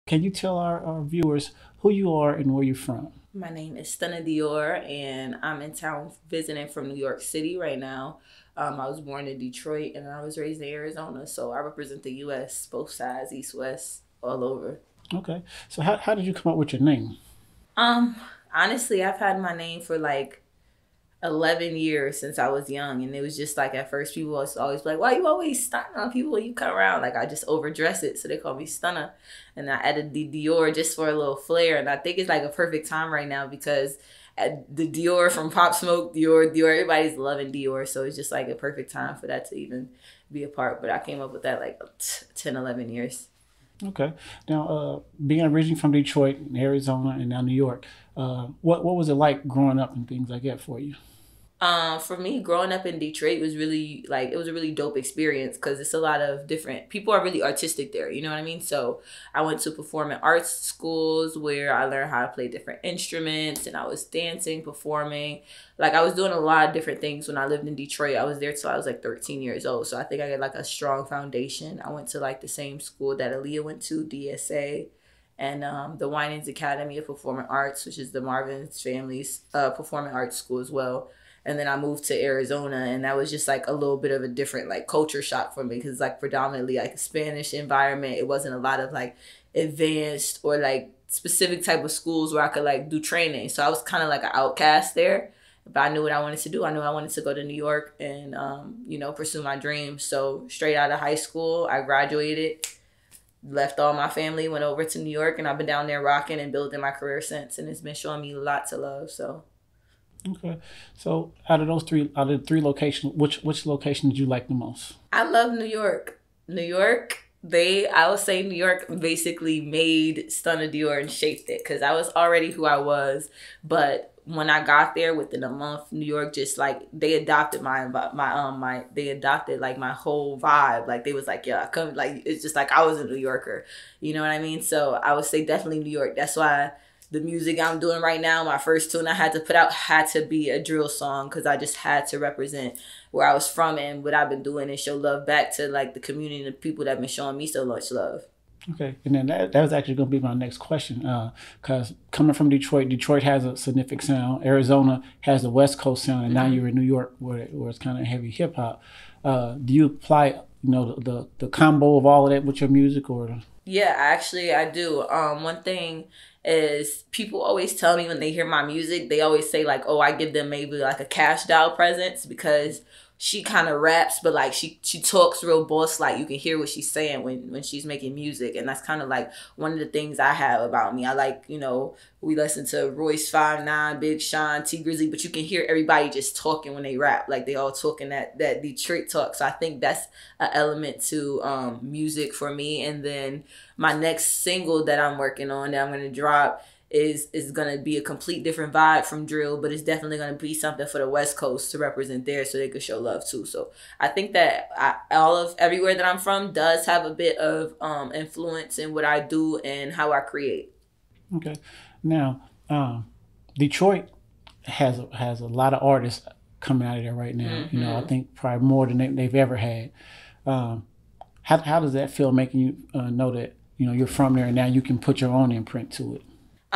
Can you tell our viewers who you are and where you're from? My name is Stunna Dior, and I'm in town visiting from New York City right now. I was born in Detroit, and I was raised in Arizona, so I represent the U.S. both sides, east, west, all over. Okay. So how did you come up with your name? Um, Honestly, I've had my name for like 11 years since I was young. And it was just like at first people was always like, why you always stunning on people when you come around? Like I just overdress it. So they call me Stunner. And I added the Dior just for a little flair. And I think it's like a perfect time right now because the Dior from Pop Smoke, Dior, everybody's loving Dior. So it's just like a perfect time for that to even be a part. But I came up with that like 10, 11 years. Okay. Now, being originally from Detroit, Arizona, and now New York, what was it like growing up and things like that for you? For me, growing up in Detroit was really like it was a really dope experience because it's a lot of different people are really artistic there. You know what I mean? So I went to performing arts schools where I learned how to play different instruments and I was dancing, performing. Like I was doing a lot of different things when I lived in Detroit. I was there till I was like 13 years old. So I think I got like a strong foundation. I went to like the same school that Aaliyah went to, DSA. And the Winans Academy of Performing Arts, which is the Marvin's family's performing arts school as well. And then I moved to Arizona, and that was just like a little bit of a different like culture shock for me because like predominantly like a Spanish environment. It wasn't a lot of like advanced or like specific type of schools where I could like do training. So I was kind of like an outcast there. But I knew what I wanted to do. I knew I wanted to go to New York and pursue my dreams. So straight out of high school, I graduated, left all my family, went over to New York, and I've been down there rocking and building my career since. And it's been showing me lots of love. So Okay. So out of the three locations, which location did you like the most? I love New York. New York, I would say New York basically made Stunna Dior and shaped it because I was already who I was. But when I got there within a month, New York just like they adopted they adopted like my whole vibe. Like they was like, yeah, I come like it's just like I was a New Yorker. You know what I mean? So I would say definitely New York. That's why the music I'm doing right now, my first tune I had to put out had to be a drill song because I just had to represent where I was from and what I've been doing and show love back to like the community and the people that have been showing me so much love. Okay, and then that was actually going to be my next question, because coming from Detroit, Detroit has a significant sound. Arizona has the West Coast sound, and now Mm-hmm. you're in New York, where it's kind of heavy hip hop. Do you apply, the combo of all of that with your music, or? Yeah, actually, I do. One thing is people always tell me when they hear my music, they always say like, "Oh, I give them maybe like a cash doll presents because she kind of raps, but like she talks real boss like you can hear what she's saying when she's making music, and that's kind of like one of the things I have about me. I like we listen to Royce 5'9", Big Sean, T Grizzly, but you can hear everybody just talking when they rap, like they all talking that Detroit talk. So I think that's an element to music for me, and then my next single that I'm working on that I'm gonna drop is gonna be a complete different vibe from drill, but it's definitely gonna be something for the West Coast to represent there, so they could show love too. So I think that all of everywhere that I'm from does have a bit of influence in what I do and how I create. Okay, now Detroit has a lot of artists coming out of there right now. I Hmm. think probably more than they've ever had. Um, how does that feel, making you know that you're from there and now you can put your own imprint to it?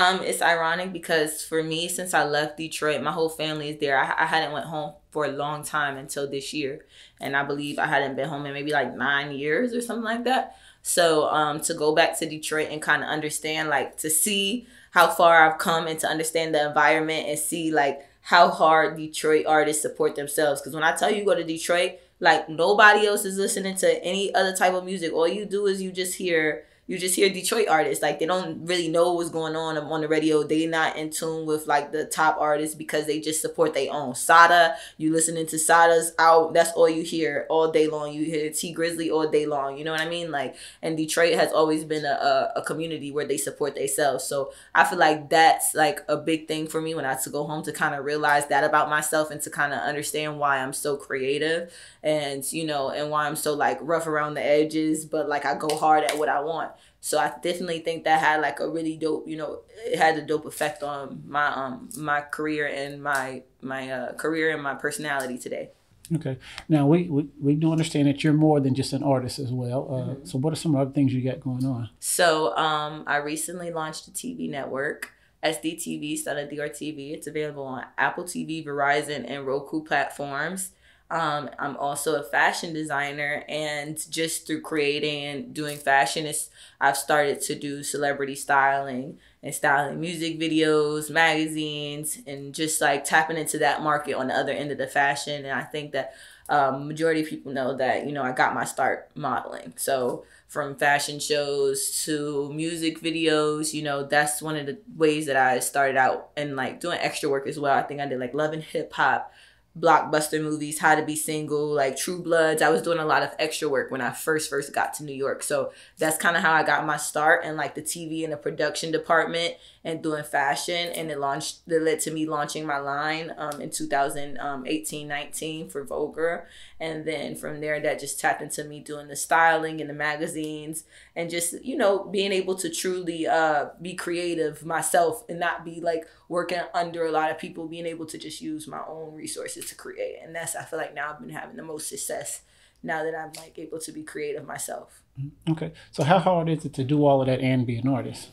It's ironic because for me, since I left Detroit, my whole family is there. I hadn't went home for a long time until this year, and I believe I hadn't been home in maybe like 9 years or something like that. So to go back to Detroit and kind of understand, like to see how far I've come and to understand the environment and see like how hard Detroit artists support themselves. Because when I tell you go to Detroit, like nobody else is listening to any other type of music. All you do is you just hear Detroit artists. Like they don't really know what's going on the radio. They not in tune with like the top artists because they just support their own. Sada, you listening to Sada's out. That's all you hear all day long. You hear T Grizzly all day long. You know what I mean? Like, and Detroit has always been a community where they support themselves. So I feel like that's like a big thing for me when I had to go home to kind of realize that about myself and to kind of understand why I'm so creative and and why I'm so like rough around the edges, but like I go hard at what I want. So I definitely think that had like a really dope, it had a dope effect on my career and my career and my personality today. Okay. Now we do understand that you're more than just an artist as well. So what are some other things you got going on? So I recently launched a TV network, SDTV, Stunna Dior TV. It's available on Apple TV, Verizon, and Roku platforms. I'm also a fashion designer, and just through creating and doing fashion, I've started to do celebrity styling and styling music videos, magazines, and just like tapping into that market on the other end of the fashion. And I think that majority of people know that, you know, I got my start modeling. So from fashion shows to music videos, you know, that's one of the ways that I started out, and like doing extra work as well. I think I did like Love and Hip Hop, blockbuster movies, How to Be Single, like True Bloods. I was doing a lot of extra work when I first got to New York. So that's kind of how I got my start in like the TV and the production department and doing fashion. And that led to me launching my line in 2018-19 for Vogue. And then from there, that just tapped into me doing the styling and the magazines, and just, you know, being able to truly be creative myself and not be like working under a lot of people, being able to just use my own resources to create. And I feel like now I've been having the most success now that I'm like able to be creative myself. Okay. So how hard is it to do all of that and be an artist?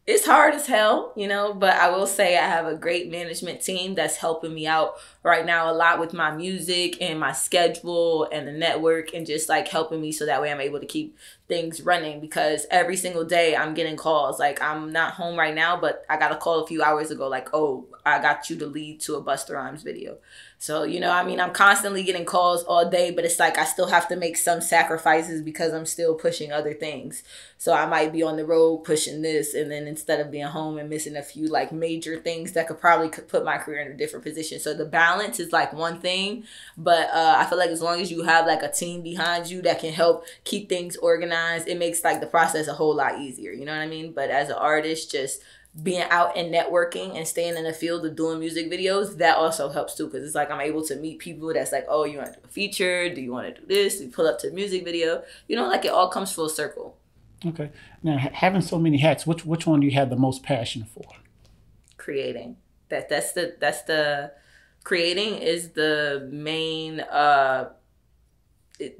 It's hard as hell, you know, but I will say I have a great management team that's helping me out right now a lot with my music and my schedule and the network, and just like helping me so that way I'm able to keep things running, because every single day I'm getting calls. Like, I'm not home right now, but I got a call a few hours ago like, oh, I got you to lead to a Busta Rhymes video. So, you know, I mean, I'm constantly getting calls all day, but it's like I still have to make some sacrifices because I'm still pushing other things. So I might be on the road pushing this, and then instead of being home and missing a few like major things that could probably put my career in a different position. So the balance is like one thing, but I feel like as long as you have like a team behind you that can help keep things organized, it makes like the process a whole lot easier. You know what I mean? But as an artist, just being out and networking and staying in the field of doing music videos, that also helps too, because it's like I'm able to meet people that's like, oh, you want to do a feature? Do you want to do this? You pull up to a music video. You know, like it all comes full circle. Okay. Now, having so many hats, which one do you have the most passion for? Creating. That's the creating is the main.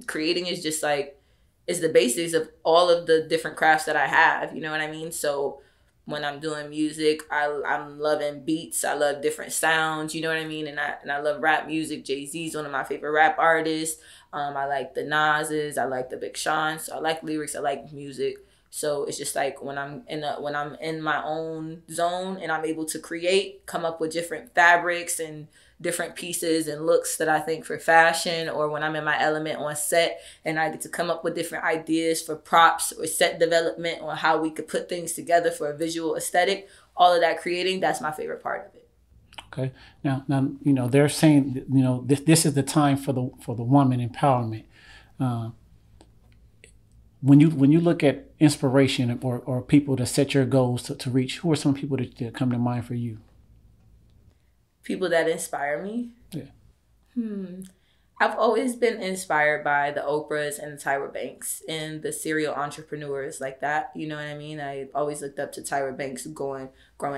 Creating is just like, is the basics of all of the different crafts that I have. You know what I mean? So when I'm doing music, I'm loving beats. I love different sounds. You know what I mean? And I love rap music. Jay-Z's one of my favorite rap artists. I like the Nas's. I like the Big Sean's. So I like lyrics. I like music. So it's just like when I'm in my own zone and I'm able to create, come up with different fabrics and different pieces and looks that I think for fashion, or when I'm in my element on set and I get to come up with different ideas for props or set development on how we could put things together for a visual aesthetic, all of that creating, that's my favorite part of it. Okay. Now, you know, they're saying, you know, this is the time for the woman empowerment. When you look at inspiration or people to set your goals to reach, who are some people that come to mind for you? People that inspire me? Yeah. I've always been inspired by the Oprahs and the Tyra Banks and the serial entrepreneurs like that. You know what I mean? I always looked up to Tyra Banks growing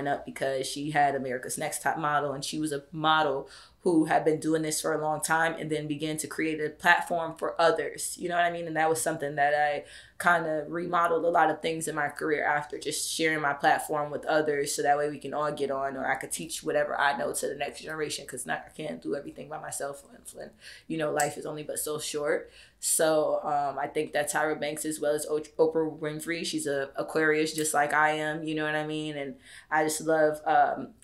up, because she had America's Next Top Model, and she was a model who had been doing this for a long time and then began to create a platform for others. You know what I mean? And that was something that I kind of remodeled a lot of things in my career after, just sharing my platform with others, so that way we can all get on, or I could teach whatever I know to the next generation, because I can't do everything by myself. And, you know, life is only but so short. So I think that Tyra Banks, as well as Oprah Winfrey, she's a Aquarius just like I am, you know what I mean? And I just love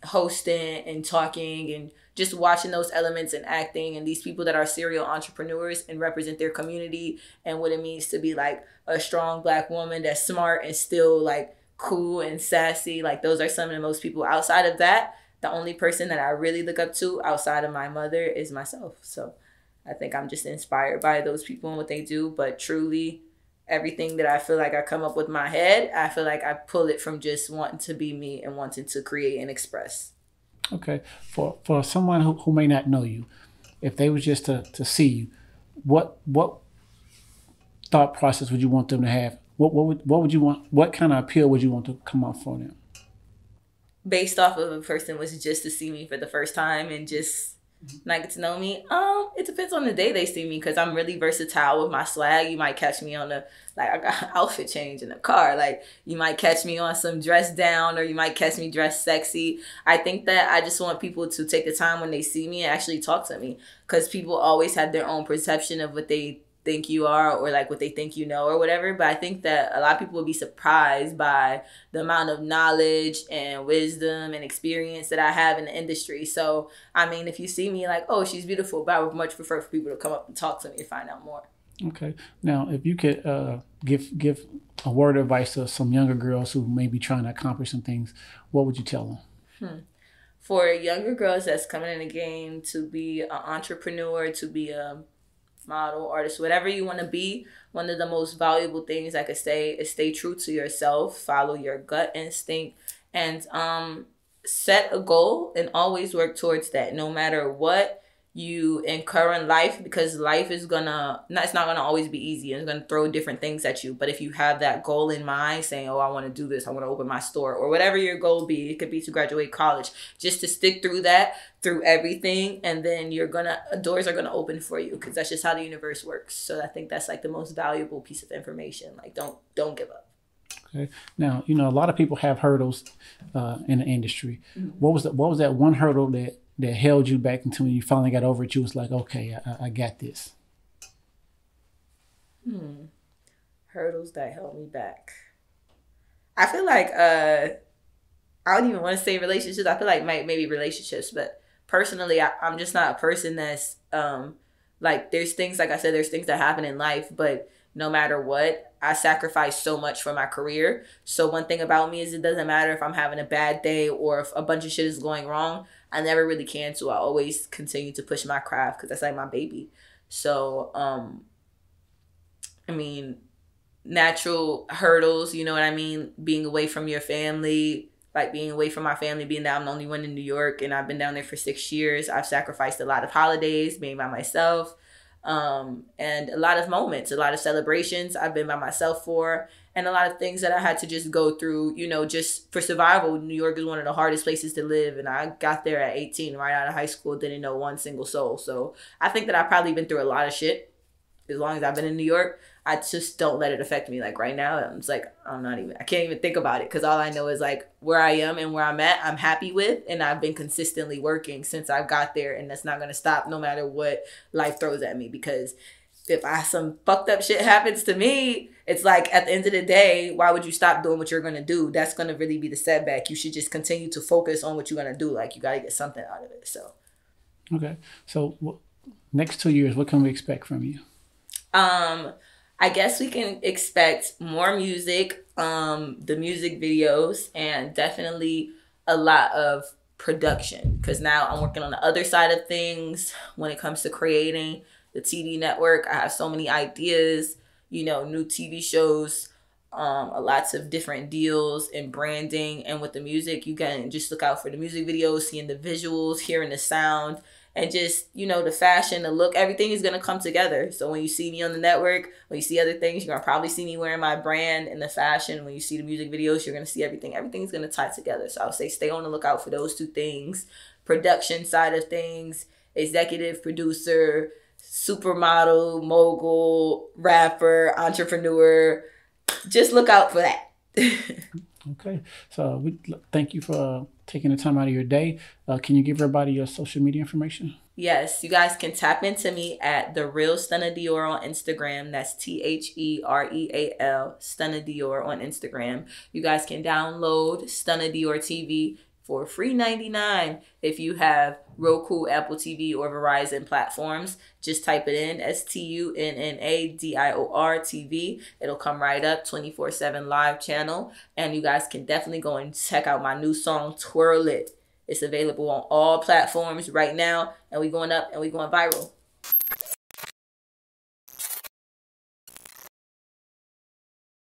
hosting and talking and just watching those elements and acting, and these people that are serial entrepreneurs and represent their community and what it means to be like a strong Black woman that's smart and still like cool and sassy. Like, those are some of the most people. Outside of that, the only person that I really look up to outside of my mother is myself. So I think I'm just inspired by those people and what they do. But truly, everything that I feel like I come up with in my head, I feel like I pull it from just wanting to be me and wanting to create and express. Okay. For someone who may not know you, if they was just to see you, what thought process would you want them to have? What would you want? What kind of appeal would you want to come off for them? Based off of a person was just to see me for the first time and just not get to know me? It depends on the day they see me because I'm really versatile with my swag. You might catch me on I got outfit change in the car. Like, you might catch me on some dress down, or you might catch me dressed sexy. I think that I just want people to take the time when they see me and actually talk to me, because people always have their own perception of what they think you are, or like what they think you know or whatever. But I think that a lot of people will be surprised by the amount of knowledge and wisdom and experience that I have in the industry. So I mean, if you see me like, oh, she's beautiful, but I would much prefer for people to come up and talk to me and find out more. Okay. Now, if you could give a word of advice to some younger girls who may be trying to accomplish some things, what would you tell them? For younger girls that's coming in the game to be an entrepreneur, to be a model, artist, whatever you want to be, one of the most valuable things I could say is stay true to yourself, follow your gut instinct, and set a goal and always work towards that, no matter what you incur in life, because life is it's not gonna always be easy, and it's gonna throw different things at you. But if you have that goal in mind, saying, oh, I want to do this, I want to open my store, or whatever your goal be, it could be to graduate college, just to stick through that, through everything, and then doors are gonna open for you, because that's just how the universe works. So I think that's like the most valuable piece of information. Like, don't give up. Okay. Now, a lot of people have hurdles in the industry. Mm-hmm. What was that one hurdle that held you back until you finally got over it? You was like, okay, I got this. Hurdles that held me back. I feel like I don't even want to say relationships. I feel like maybe relationships, but personally, I'm just not a person that's like, there's things, like I said, there's things that happen in life, but no matter what, I sacrifice so much for my career. So one thing about me is, it doesn't matter if I'm having a bad day or if a bunch of shit is going wrong. I never really cancel. I always continue to push my craft, because that's like my baby. So, I mean, natural hurdles, you know what I mean? Being away from your family, like being away from my family, being that I'm the only one in New York and I've been down there for 6 years. I've sacrificed a lot of holidays being by myself. And a lot of moments, a lot of celebrations I've been by myself for, and a lot of things that I had to just go through, just for survival. New York is one of the hardest places to live. And I got there at 18, right out of high school, didn't know one single soul. So I think that I've probably been through a lot of shit as long as I've been in New York. I just don't let it affect me. Like right now, I'm just like, I can't even think about it, because all I know is like where I am and where I'm at, I'm happy with, and I've been consistently working since I got there, and that's not going to stop no matter what life throws at me. Because if some fucked up shit happens to me, it's like, at the end of the day, why would you stop doing what you're going to do? That's going to really be the setback. You should just continue to focus on what you're going to do. Like, you got to get something out of it. So, okay. So next 2 years, what can we expect from you? I guess we can expect more music, the music videos, and definitely a lot of production, because now I'm working on the other side of things when it comes to creating the TV network. I have so many ideas, new TV shows, lots of different deals and branding. And with the music, you can just look out for the music videos, seeing the visuals, hearing the sound, and just, the fashion, the look, everything is going to come together. So when you see me on the network, when you see other things, you're going to probably see me wearing my brand and the fashion. When you see the music videos, you're going to see everything. Everything's going to tie together. So I would say stay on the lookout for those two things. Production side of things, executive producer, supermodel, mogul, rapper, entrepreneur. Just look out for that. Okay. So we thank you for taking the time out of your day. Can you give everybody your social media information? Yes, you guys can tap into me at The Real Stunna Dior on Instagram. That's THEREAL, Stunna Dior on Instagram. You guys can download Stunna Dior TV for free $99 if you have Roku, Apple TV, or Verizon platforms. Just type it in, STUNNADIOR TV. It'll come right up, 24/7 live channel. And you guys can definitely go and check out my new song, Twirl It. It's available on all platforms right now, and we going up and we going viral.